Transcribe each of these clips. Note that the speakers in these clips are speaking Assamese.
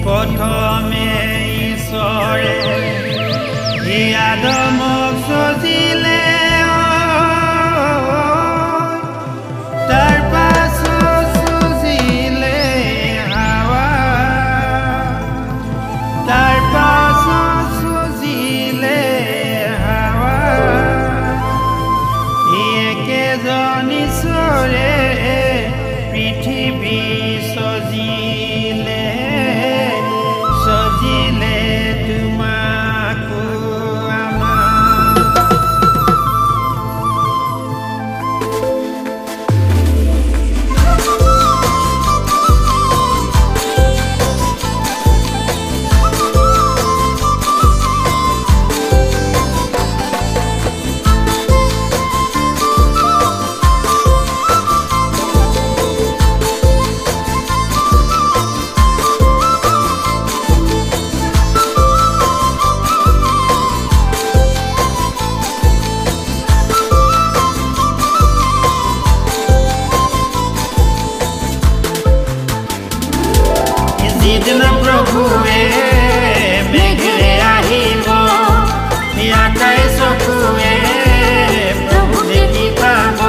প্ৰথমে ঈশ্বৰে আদমক সজিলে, তাৰ পাছত সজিলে হাৱা, তাৰ পাছত সজিলে হাৱা। একেজন ঈশ্বৰে পৃথিৱী সজিলে, সজিলে তোমাকো আমাক। যিদিনা প্ৰভুৱে মেঘেৰে আহিব, আকাশ চকুৱে প্ৰভু দেখি পাব।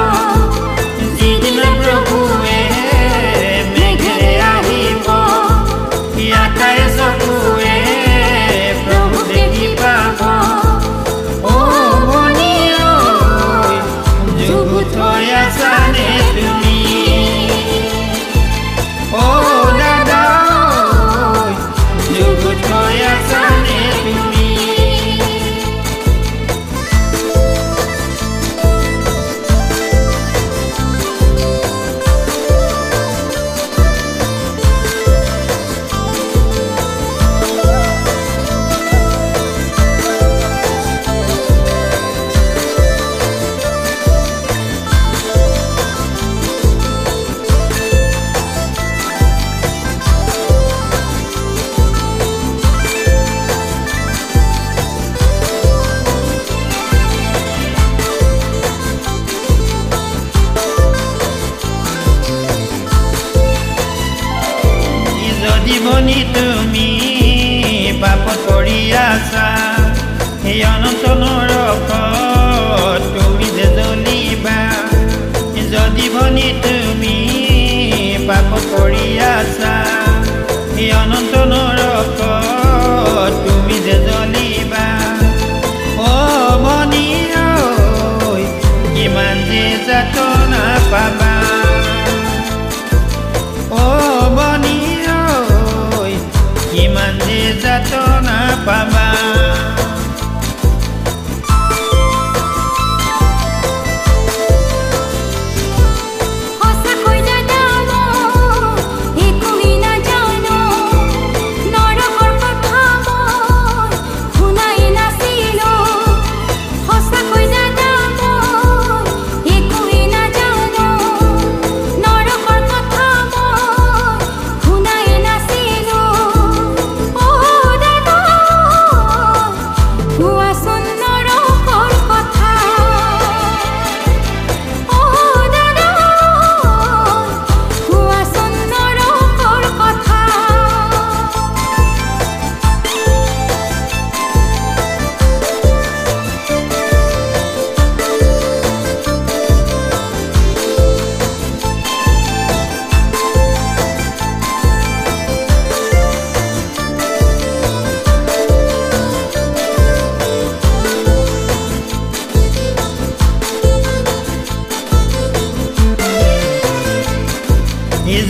যিদিনা প্ৰভুৱে মেঘেৰে আহিব, আকাশ চকুৱে প্ৰভু দেখি পাব। অ ভনী ঐ, যুগুত হৈ আছানে তুমি? অ দাদা, যুগুত হৈ আছানে তুমি? জীৱনী তুমি পাপত পৰি আছা, সেই অনন্ত নৰকত তুমি যে জ্বলিবা। যদি ভনী তুমি পাপত পৰি আছা, সেই অনন্ত নৰকত তুমি যে জ্বলিবা। অ ভনী ঐ, কিমান যে যাতনা পাবা। অ ভনী ঐ, কিমান যে যাতনা পাবা।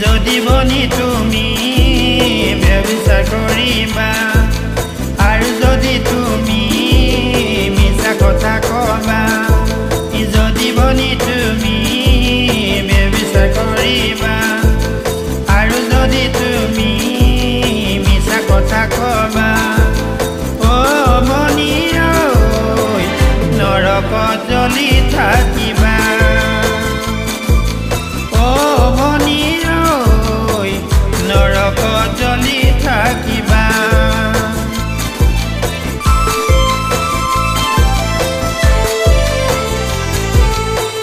যদি ভনী তুমি ব্যভিচাৰ কৰিবা, আৰু যদি তুমি মিছা কথা কবা। যদি ভনী তুমি ব্যভিচাৰ কৰিবা, আৰু যদি তুমি মিছা কথা কবা। অ ভনী ঐ, নৰকত জ্বলি থাকিবা। অ ভনী ঐ, নৰকত জ্বলি থাকিবা।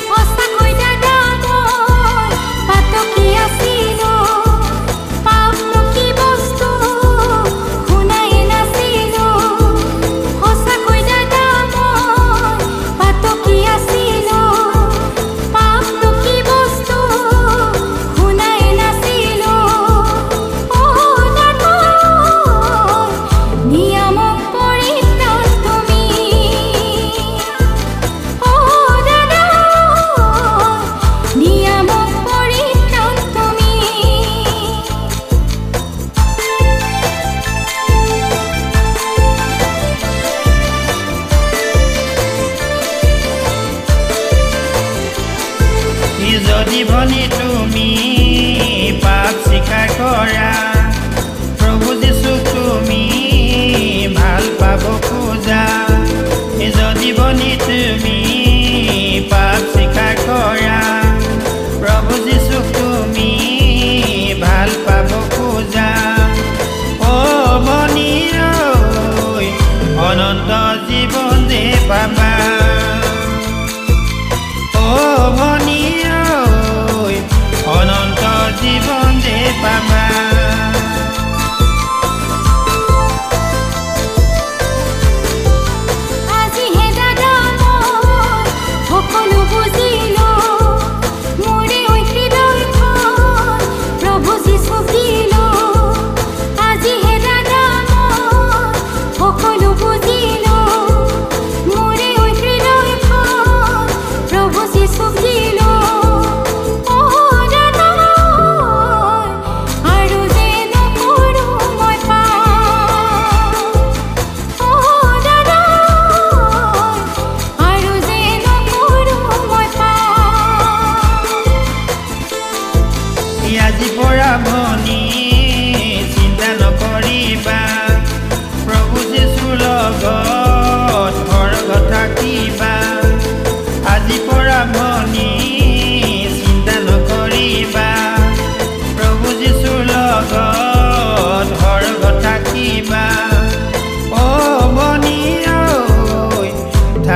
সঁচাকৈ দাদা মই পাতকি আছিলো,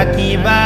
থাকিবা